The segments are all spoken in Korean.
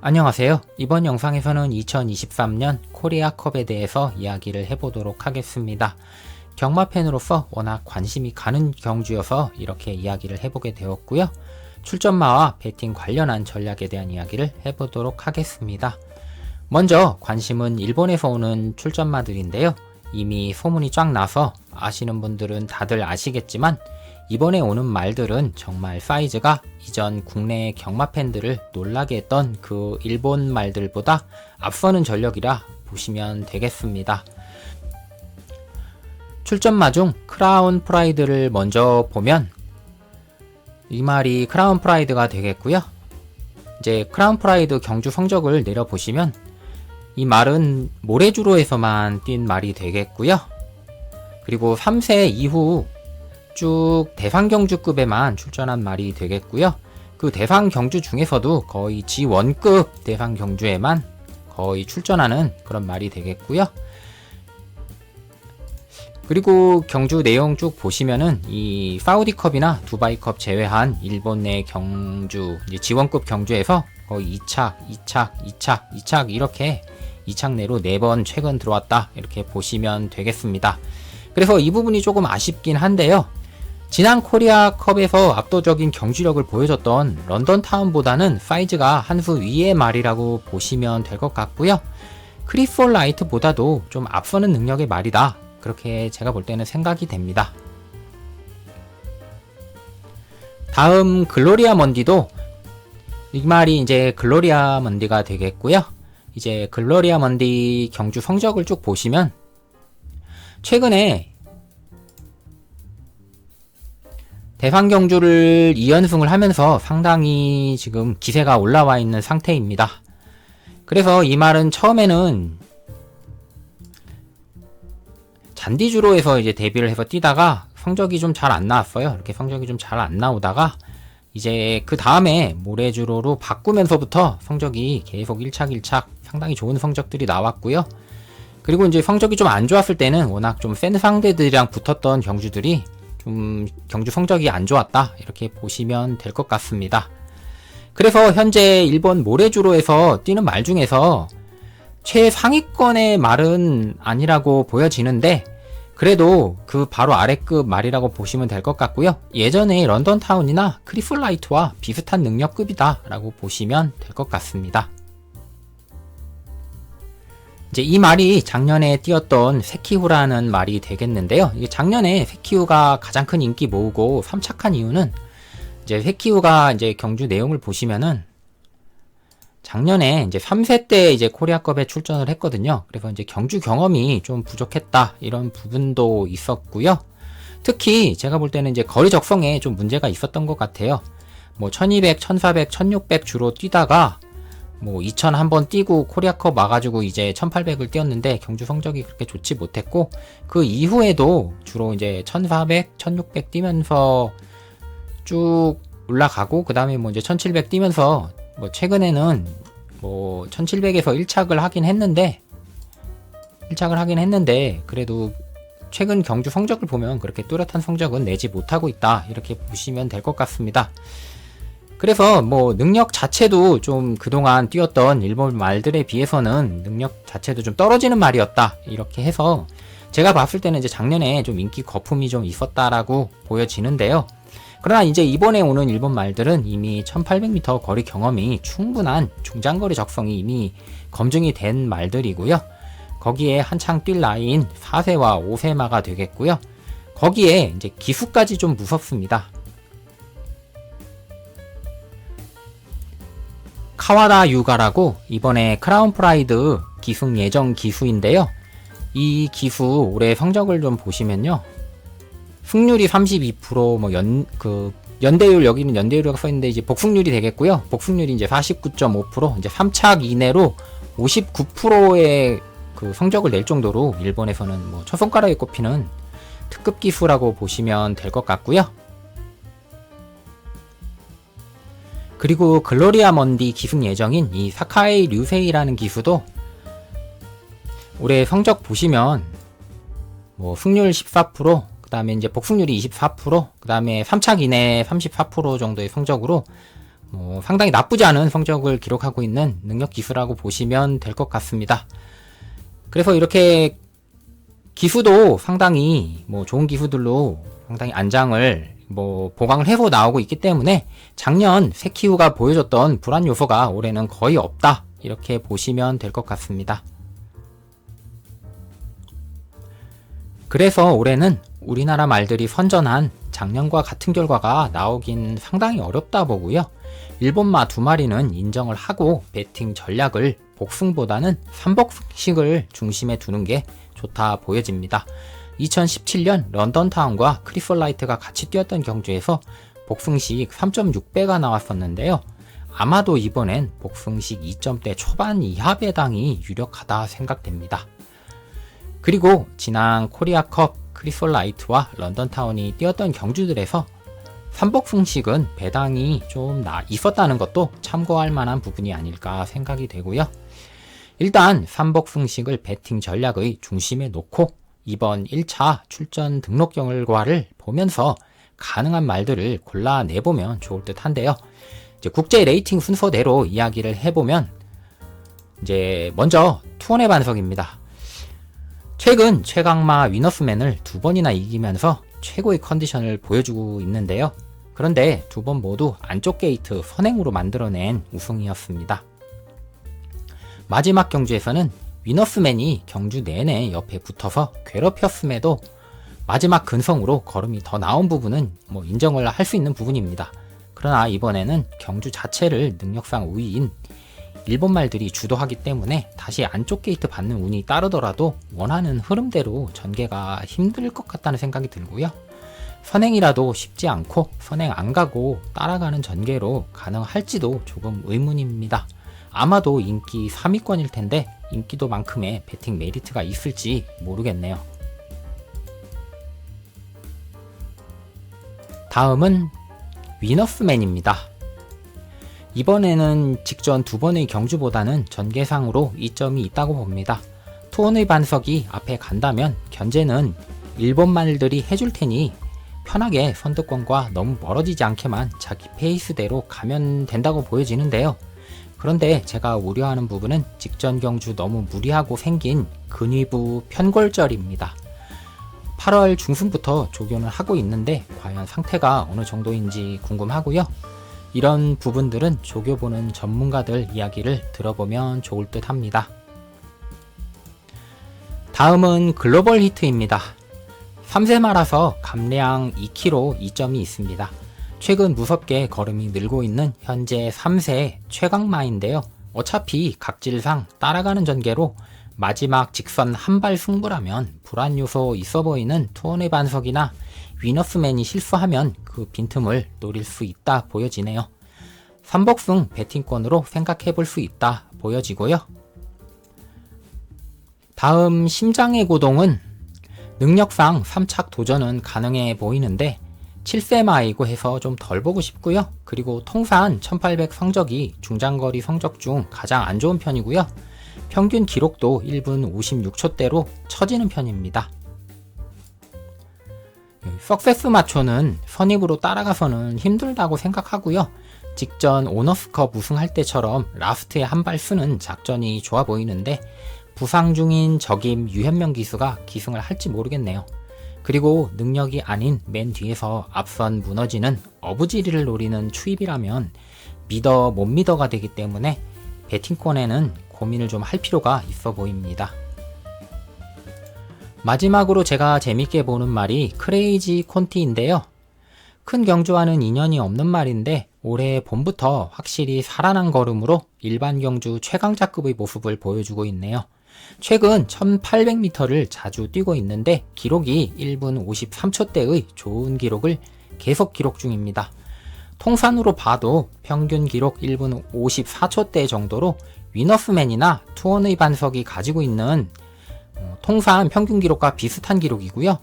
안녕하세요. 이번 영상에서는 2023년 코리아컵에 대해서 이야기를 해보도록 하겠습니다. 경마팬으로서 워낙 관심이 가는 경주여서 이렇게 이야기를 해보게 되었고요. 출전마와 배팅 관련한 전략에 대한 이야기를 해보도록 하겠습니다. 먼저 관심은 일본에서 오는 출전마들인데요. 이미 소문이 쫙 나서 아시는 분들은 다들 아시겠지만 이번에 오는 말들은 정말 사이즈가 이전 국내 경마팬들을 놀라게 했던 그 일본 말들보다 앞서는 전력이라 보시면 되겠습니다. 출전마 중 크라운 프라이드를 먼저 보면 이 말이 크라운 프라이드가 되겠고요. 이제 크라운 프라이드 경주 성적을 내려보시면 이 말은 모래주로에서만 뛴 말이 되겠고요. 그리고 3세 이후 쭉 대상경주급에만 출전한 말이 되겠고요. 그 대상경주 중에서도 거의 G1급 대상경주에만 거의 출전하는 그런 말이 되겠고요. 그리고 경주 내용 쭉 보시면은 이 사우디컵이나 두바이컵 제외한 일본 내 경주, 이제 G1급 경주에서 거의 2착 이렇게 2착 내로 4번 최근 들어왔다 이렇게 보시면 되겠습니다. 그래서 이 부분이 조금 아쉽긴 한데요. 지난 코리아컵에서 압도적인 경주력을 보여줬던 런던타운보다는 사이즈가 한 수 위의 말이라고 보시면 될 것 같고요. 크리스톨라이트보다도 좀 앞서는 능력의 말이다. 그렇게 제가 볼 때는 생각이 됩니다. 다음 글로리아 먼디도 이 말이 이제 글로리아 먼디가 되겠고요. 이제 글로리아 먼디 경주 성적을 쭉 보시면 최근에 대상경주를 2연승을 하면서 상당히 지금 기세가 올라와 있는 상태입니다. 그래서 이 말은 처음에는 잔디주로에서 이제 데뷔를 해서 뛰다가 성적이 좀 잘 안 나왔어요. 이렇게 성적이 좀 잘 안 나오다가 이제 그 다음에 모래주로로 바꾸면서부터 성적이 계속 1착 상당히 좋은 성적들이 나왔고요. 그리고 이제 성적이 좀 안 좋았을 때는 워낙 좀 센 상대들이랑 붙었던 경주들이 좀 경주 성적이 안 좋았다 이렇게 보시면 될 것 같습니다. 그래서 현재 일본 모래주로에서 뛰는 말 중에서 최상위권의 말은 아니라고 보여지는데 그래도 그 바로 아래급 말이라고 보시면 될 것 같고요. 예전에 런던타운이나 크리스톨라이트와 비슷한 능력급이다 라고 보시면 될 것 같습니다. 이제 이 말이 작년에 뛰었던 세키후라는 말이 되겠는데요. 이게 작년에 세키후가 가장 큰 인기 모으고 3착한 이유는 이제 세키후가 이제 경주 내용을 보시면은 작년에 이제 3세 때 이제 코리아컵에 출전을 했거든요. 그래서 이제 경주 경험이 좀 부족했다 이런 부분도 있었고요. 특히 제가 볼 때는 이제 거리 적성에 좀 문제가 있었던 것 같아요. 뭐 1200, 1400, 1600 주로 뛰다가 뭐 2000 한번 뛰고 코리아컵 와가지고 이제 1800을 뛰었는데 경주 성적이 그렇게 좋지 못했고 그 이후에도 주로 이제 1400, 1600 뛰면서 쭉 올라가고 그 다음에 뭐 이제 1700 뛰면서 뭐 최근에는 뭐 1700에서 1착을 하긴 했는데 그래도 최근 경주 성적을 보면 그렇게 뚜렷한 성적은 내지 못하고 있다 이렇게 보시면 될 것 같습니다. 그래서 뭐 능력 자체도 좀 그동안 뛰었던 일본 말들에 비해서는 능력 자체도 좀 떨어지는 말이었다 이렇게 해서 제가 봤을 때는 이제 작년에 좀 인기 거품이 좀 있었다라고 보여지는데요. 그러나 이제 이번에 오는 일본 말들은 이미 1800m 거리 경험이 충분한 중장거리 적성이 이미 검증이 된 말들이고요. 거기에 한창 뛸 나이인 4세와 5세마가 되겠고요. 거기에 이제 기수까지 좀 무섭습니다. 카와다 유가라고 이번에 크라운 프라이드 기승 예정 기수인데요. 이 기수 올해 성적을 좀 보시면요. 승률이 32%, 뭐 연대율 여기는 연대율이라고 써있는데 이제 복승률이 되겠고요. 복승률이 이제 49.5%, 이제 3착 이내로 59%의 그 성적을 낼 정도로 일본에서는 뭐 첫 손가락에 꼽히는 특급 기수라고 보시면 될 것 같고요. 그리고 글로리아 먼디 기승 예정인 이 사카이 류세이라는 기수도 올해 성적 보시면 뭐 승률 14%, 그 다음에 이제 복승률이 24%, 그 다음에 3착 이내 34% 정도의 성적으로 상당히 나쁘지 않은 성적을 기록하고 있는 능력 기수라고 보시면 될 것 같습니다. 그래서 이렇게 기수도 상당히 좋은 기수들로 상당히 안장을 보강을 해서 나오고 있기 때문에 작년 세키우가 보여줬던 불안 요소가 올해는 거의 없다, 이렇게 보시면 될 것 같습니다. 그래서 올해는 우리나라 말들이 선전한 작년과 같은 결과가 나오긴 상당히 어렵다 보고요. 일본마 2마리는 인정을 하고 배팅 전략을 복승보다는 3복승식을 중심에 두는 게 좋다 보여집니다. 2017년 런던타운과 크리솔라이트가 같이 뛰었던 경주에서 복승식 3.6배가 나왔었는데요. 아마도 이번엔 복승식 2점대 초반 이하 배당이 유력하다 생각됩니다. 그리고 지난 코리아컵 크리솔라이트와 런던타운이 뛰었던 경주들에서 3복승식은 배당이 좀 있었다는 것도 참고할 만한 부분이 아닐까 생각이 되고요. 일단 3복승식을 배팅 전략의 중심에 놓고 이번 1차 출전 등록 결과를 보면서 가능한 말들을 골라내보면 좋을 듯 한데요. 이제 국제 레이팅 순서대로 이야기를 해보면 이제 먼저 투혼의 반석입니다. 최근 최강마 위너스맨을 2번이나 이기면서 최고의 컨디션을 보여주고 있는데요. 그런데 2번 모두 안쪽 게이트 선행으로 만들어낸 우승이었습니다. 마지막 경주에서는 위너스맨이 경주 내내 옆에 붙어서 괴롭혔음에도 마지막 근성으로 걸음이 더 나온 부분은 인정을 할 수 있는 부분입니다. 그러나 이번에는 경주 자체를 능력상 우위인 일본 말들이 주도하기 때문에 다시 안쪽 게이트 받는 운이 따르더라도 원하는 흐름대로 전개가 힘들 것 같다는 생각이 들고요. 선행이라도 쉽지 않고 선행 안 가고 따라가는 전개로 가능할지도 조금 의문입니다. 아마도 인기 3위권일 텐데 인기도만큼의 배팅 메리트가 있을지 모르겠네요. 다음은 위너스맨입니다. 이번에는 직전 2번의 경주보다는 전개상으로 이점이 있다고 봅니다. 투혼의 반석이 앞에 간다면 견제는 일본 말들이 해줄 테니 편하게 선두권과 너무 멀어지지 않게만 자기 페이스대로 가면 된다고 보여지는데요. 그런데 제가 우려하는 부분은 직전 경주 너무 무리하고 생긴 근위부 편골절입니다. 8월 중순부터 조견을 하고 있는데 과연 상태가 어느 정도인지 궁금하고요. 이런 부분들은 조교보는 전문가들 이야기를 들어보면 좋을 듯 합니다. 다음은 글로벌 히트입니다. 3세마라서 감량 2kg 2점이 있습니다. 최근 무섭게 걸음이 늘고 있는 현재 3세 최강마인데요. 어차피 각질상 따라가는 전개로 마지막 직선 한발 승부라면 불안 요소 있어 보이는 투혼의 반석이나 위너스맨이 실수하면 그 빈틈을 노릴 수 있다 보여지네요. 3복승 배팅권으로 생각해 볼 수 있다 보여지고요. 다음 심장의 고동은 능력상 3착 도전은 가능해 보이는데 7세마이고 해서 좀 덜 보고 싶고요. 그리고 통산 1800 성적이 중장거리 성적 중 가장 안 좋은 편이고요. 평균 기록도 1분 56초대로 처지는 편입니다. 석세스 마초는 선입으로 따라가서는 힘들다고 생각하고요. 직전 오너스컵 우승할 때처럼 라스트에 한 발 쓰는 작전이 좋아 보이는데 부상 중인 적임 유현명 기수가 기승을 할지 모르겠네요. 그리고 능력이 아닌 맨 뒤에서 앞선 무너지는 어부지리를 노리는 추입이라면 믿어 못 믿어가 되기 때문에 배팅권에는 고민을 좀 할 필요가 있어 보입니다. 마지막으로 제가 재밌게 보는 말이 크레이지 콘티인데요. 큰 경주와는 인연이 없는 말인데 올해 봄부터 확실히 살아난 걸음으로 일반 경주 최강자급의 모습을 보여주고 있네요. 최근 1800m를 자주 뛰고 있는데 기록이 1분 53초대의 좋은 기록을 계속 기록 중입니다. 통산으로 봐도 평균 기록 1분 54초대 정도로 위너스맨이나 투혼의 반석이 가지고 있는 통산 평균 기록과 비슷한 기록이고요.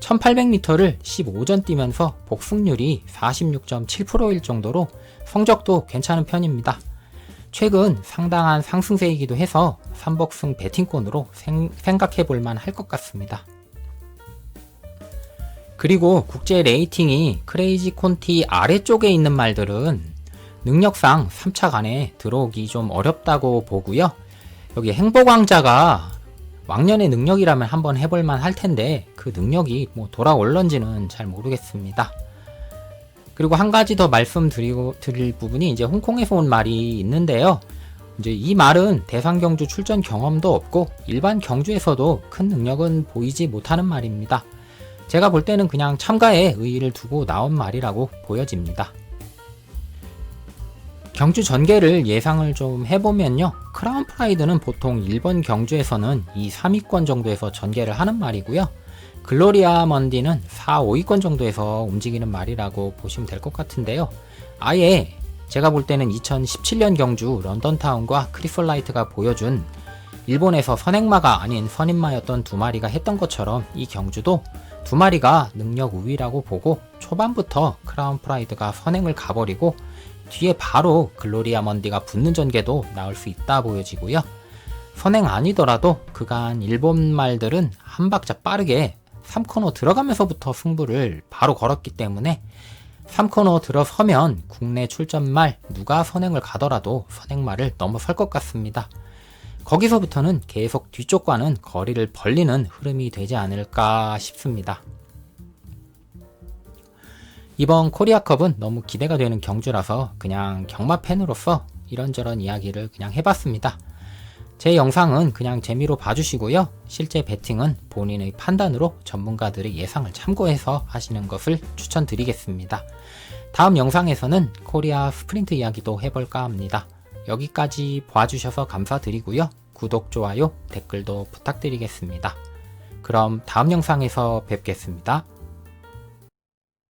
1800m를 15전 뛰면서 복승률이 46.7%일 정도로 성적도 괜찮은 편입니다. 최근 상당한 상승세이기도 해서 3복승 배팅권으로 생각해 볼 만 할 것 같습니다. 그리고 국제 레이팅이 크레이지 콘티 아래쪽에 있는 말들은 능력상 3차 안에 들어오기 좀 어렵다고 보고요. 여기 행복왕자가 왕년의 능력이라면 한번 해볼만 할 텐데 그 능력이 뭐 돌아올런지는 잘 모르겠습니다. 그리고 한 가지 더 드릴 부분이 이제 홍콩에서 온 말이 있는데요. 이제 이 말은 대상 경주 출전 경험도 없고 일반 경주에서도 큰 능력은 보이지 못하는 말입니다. 제가 볼 때는 그냥 참가에 의의를 두고 나온 말이라고 보여집니다. 경주 전개를 예상을 좀 해보면요. 크라운 프라이드는 보통 1번 경주에서는 2, 3위권 정도에서 전개를 하는 말이고요. 글로리아 먼디는 4, 5위권 정도에서 움직이는 말이라고 보시면 될 것 같은데요. 아예 제가 볼 때는 2017년 경주 런던타운과 크리솔라이트가 보여준 일본에서 선행마가 아닌 선임마였던 두 마리가 했던 것처럼 이 경주도 두 마리가 능력 우위라고 보고 초반부터 크라운 프라이드가 선행을 가버리고 뒤에 바로 글로리아 먼디가 붙는 전개도 나올 수 있다 보여지고요. 선행 아니더라도 그간 일본 말들은 한 박자 빠르게 3코너 들어가면서부터 승부를 바로 걸었기 때문에 3코너 들어서면 국내 출전말 누가 선행을 가더라도 선행말을 넘어설 것 같습니다. 거기서부터는 계속 뒤쪽과는 거리를 벌리는 흐름이 되지 않을까 싶습니다. 이번 코리아컵은 너무 기대가 되는 경주라서 그냥 경마 팬으로서 이런저런 이야기를 그냥 해봤습니다. 제 영상은 그냥 재미로 봐주시고요. 실제 베팅은 본인의 판단으로 전문가들의 예상을 참고해서 하시는 것을 추천드리겠습니다. 다음 영상에서는 코리아 스프린트 이야기도 해볼까 합니다. 여기까지 봐주셔서 감사드리고요. 구독, 좋아요, 댓글도 부탁드리겠습니다. 그럼 다음 영상에서 뵙겠습니다.